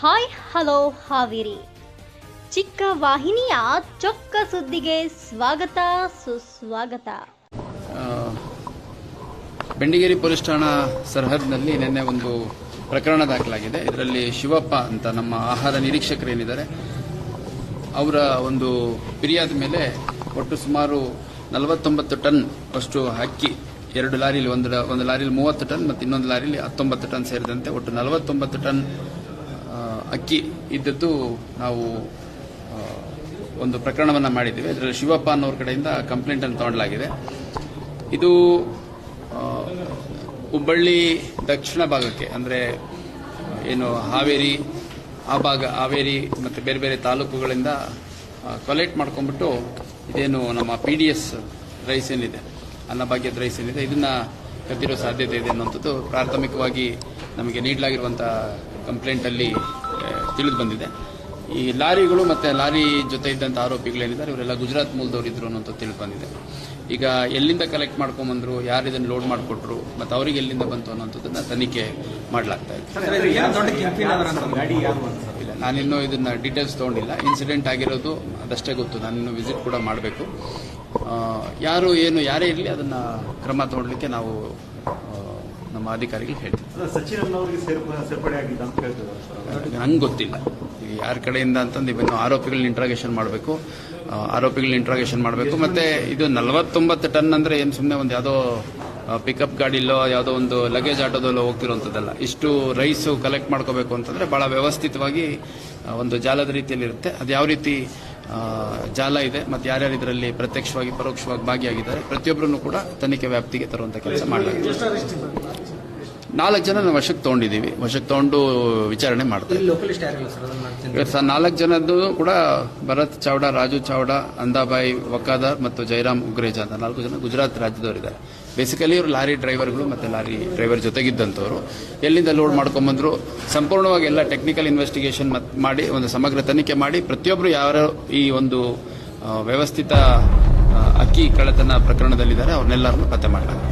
Hi hello Haveri ಚಿಕ್ಕ ವಾಹಿನಿಯ ಚೊಕ್ಕ ಸುದ್ದಿಗೆ ಸ್ವಾಗತ ಸುಸ್ವಾಗತ. ಬೆಂಡಿಗೇರಿ ಪೊಲೀಸ್ ಠಾಣಾ ಸರ್ಹದ್ನಲ್ಲಿ ನಿನ್ನೆ ಒಂದು ಪ್ರಕರಣ ದಾಖಲಾಗಿದೆ. ಇದರಲ್ಲಿ ಶಿವಪ್ಪ ಅಂತ ನಮ್ಮ ಆಹಾರ ನಿರೀಕ್ಷಕರೇನಿದ್ದಾರೆ ಅವರ ಒಂದು ಫಿರ್ಯಾದ ಮೇಲೆ ಒಟ್ಟು ಸುಮಾರು 49 ಟನ್ ಅಷ್ಟು ಅಕ್ಕಿ, 2 ಲಾರಿಲಿ, ಒಂದು ಲಾರಿಲಿ 30 ಟನ್ ಮತ್ತು ಇನ್ನೊಂದು ಲಾರಿಲಿ 19 ಟನ್ ಸೇರಿದಂತೆ ಒಟ್ಟು 49 ಟನ್ ಅಕ್ಕಿ ಇದ್ದದ್ದು ನಾವು ಒಂದು ಪ್ರಕರಣವನ್ನು ಮಾಡಿದ್ದೇವೆ. ಇದರಲ್ಲಿ ಶಿವಪ್ಪ ಅನ್ನೋರ ಕಡೆಯಿಂದ ಕಂಪ್ಲೇಂಟ್ ಅನ್ನು ತಗೊಳ್ಳಲಾಗಿದೆ. ಇದು ಹುಬ್ಬಳ್ಳಿ ದಕ್ಷಿಣ ಭಾಗಕ್ಕೆ, ಅಂದರೆ ಏನು ಹಾವೇರಿ ಆ ಭಾಗ, ಹಾವೇರಿ ಮತ್ತು ಬೇರೆ ಬೇರೆ ತಾಲೂಕುಗಳಿಂದ ಕಲೆಕ್ಟ್ ಮಾಡ್ಕೊಂಡ್ಬಿಟ್ಟು ಇದೇನು ನಮ್ಮ PDS ರೈಸ್ ಏನಿದೆ, ಅನ್ನಭಾಗ್ಯದ ರೈಸ್ ಏನಿದೆ, ಇದನ್ನ ಕದ್ದಿರೋ ಸಾಧ್ಯತೆ ಇದೆ ಅನ್ನುವಂಥದ್ದು ಪ್ರಾಥಮಿಕವಾಗಿ ನಮಗೆ ನೀಡಲಾಗಿರುವಂಥ ಕಂಪ್ಲೇಂಟಲ್ಲಿ ತಿಳಿದು ಬಂದಿದೆ. ಈ ಲಾರಿಗಳು ಮತ್ತು ಲಾರಿ ಜೊತೆ ಇದ್ದಂಥ ಆರೋಪಿಗಳೇನಿದ್ದಾರೆ ಇವರೆಲ್ಲ ಗುಜರಾತ್ ಮೂಲದವರು ಇದ್ರು ಅನ್ನೋಂಥದ್ದು ತಿಳಿದು ಬಂದಿದೆ. ಈಗ ಎಲ್ಲಿಂದ ಕಲೆಕ್ಟ್ ಮಾಡ್ಕೊಂಬಂದ್ರು, ಯಾರು ಇದನ್ನು ಲೋಡ್ ಮಾಡಿಕೊಟ್ರು ಮತ್ತು ಅವರಿಗೆ ಎಲ್ಲಿಂದ ಬಂತು ಅನ್ನೋಂಥದ್ದನ್ನ ತನಿಖೆ ಮಾಡಲಾಗ್ತಾ ಇದೆ. ಇಲ್ಲ, ನಾನಿನ್ನೂ ಇದನ್ನ ಡೀಟೇಲ್ಸ್ ತೊಗೊಂಡಿಲ್ಲ. ಇನ್ಸಿಡೆಂಟ್ ಆಗಿರೋದು ಅದಷ್ಟೇ ಗೊತ್ತು. ನಾನಿನ್ನು ವಿಸಿಟ್ ಕೂಡ ಮಾಡಬೇಕು. ಯಾರು ಏನು ಯಾರೇ ಇರಲಿ ಅದನ್ನ ಕ್ರಮ ತಗೊಳ್ಳಿಕ್ಕೆ ನಾವು ನಮ್ಮ ಅಧಿಕಾರಿಗಳಿಗೆ ಹೇಳ್ತೀವಿ. ನಂಗೆ ಗೊತ್ತಿಲ್ಲ ಯಾರ ಕಡೆಯಿಂದ ಅಂತಂದು. ಇವನ್ನು ಆರೋಪಿಗಳನ್ನ ಇಂಟ್ರಾಗೇಷನ್ ಮಾಡಬೇಕು. ಮತ್ತೆ ಇದು 49 ಟನ್ ಅಂದ್ರೆ ಏನು ಸುಮ್ಮನೆ ಒಂದು ಯಾವುದೋ ಪಿಕಪ್ ಗಾಡಿಲೋ ಯಾವುದೋ ಒಂದು ಲಗೇಜ್ ಆಟೋದಲ್ಲೋ ಹೋಗ್ತಿರೋಂಥದ್ದಲ್ಲ. ಇಷ್ಟು ರೈಸು ಕಲೆಕ್ಟ್ ಮಾಡ್ಕೋಬೇಕು ಅಂತಂದ್ರೆ ಬಹಳ ವ್ಯವಸ್ಥಿತವಾಗಿ ಒಂದು ಜಾಲದ ರೀತಿಯಲ್ಲಿ ಇರುತ್ತೆ. ಅದು ಯಾವ ರೀತಿ ಜಾಲ ಇದೆ ಮತ್ತು ಯಾರ್ಯಾರು ಇದರಲ್ಲಿ ಪ್ರತ್ಯಕ್ಷವಾಗಿ ಪರೋಕ್ಷವಾಗಿ ಭಾಗಿಯಾಗಿದ್ದಾರೆ ಪ್ರತಿಯೊಬ್ಬರನ್ನು ಕೂಡ ತನಿಖೆ ವ್ಯಾಪ್ತಿಗೆ ತರುವಂತ ಕೆಲಸ ಮಾಡಲಾಗಿದೆ. 4 ಜನ ನಾವು ವಶಕ್ಕೆ ತಗೊಂಡಿದ್ದೀವಿ. ವಶಕ್ಕೆ ತಗೊಂಡು ವಿಚಾರಣೆ ಮಾಡ್ತೀವಿ. 4 ಜನದ್ದು ಕೂಡ ಭರತ್ ಚಾವ್ಡಾ, ರಾಜು ಚಾವ್ಡಾ, ಅಂದಾಬಾಯಿ ವಕಾದಾರ್ ಮತ್ತು ಜೈರಾಮ್ ಉಗ್ರೇಜಾ ಅಂತ 4 ಜನ ಗುಜರಾತ್ ರಾಜ್ಯದವರಿದ್ದಾರೆ. ಬೇಸಿಕಲಿ ಇವರು ಲಾರಿ ಡ್ರೈವರ್ಗಳು ಮತ್ತು ಲಾರಿ ಡ್ರೈವರ್ ಜೊತೆಗಿದ್ದಂಥವ್ರು. ಎಲ್ಲಿಂದ ಲೋಡ್ ಮಾಡ್ಕೊಂಬಂದ್ರು ಸಂಪೂರ್ಣವಾಗಿ ಎಲ್ಲ ಟೆಕ್ನಿಕಲ್ ಇನ್ವೆಸ್ಟಿಗೇಷನ್ ಮಾಡಿ ಒಂದು ಸಮಗ್ರ ತನಿಖೆ ಮಾಡಿ ಪ್ರತಿಯೊಬ್ಬರು ಯಾರು ಈ ಒಂದು ವ್ಯವಸ್ಥಿತ ಅಕ್ಕಿ ಕಳ್ಳತನ ಪ್ರಕರಣದಲ್ಲಿದ್ದಾರೆ ಅವ್ರನ್ನೆಲ್ಲರನ್ನು ಪತ್ತೆ ಮಾಡಲಾಗಿದೆ.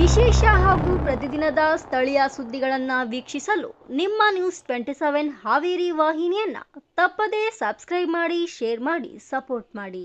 ವಿಶೇಷ ಹಾಗೂ ಪ್ರತಿದಿನದ ಸ್ಥಳೀಯ ಸುದ್ದಿಗಳನ್ನು ವೀಕ್ಷಿಸಲು ನಿಮ್ಮ ನ್ಯೂಸ್ 27 ಹಾವೇರಿ ವಾಹಿನಿಯನ್ನ ತಪ್ಪದೇ ಸಬ್ಸ್ಕ್ರೈಬ್ ಮಾಡಿ, ಶೇರ್ ಮಾಡಿ, ಸಪೋರ್ಟ್ ಮಾಡಿ.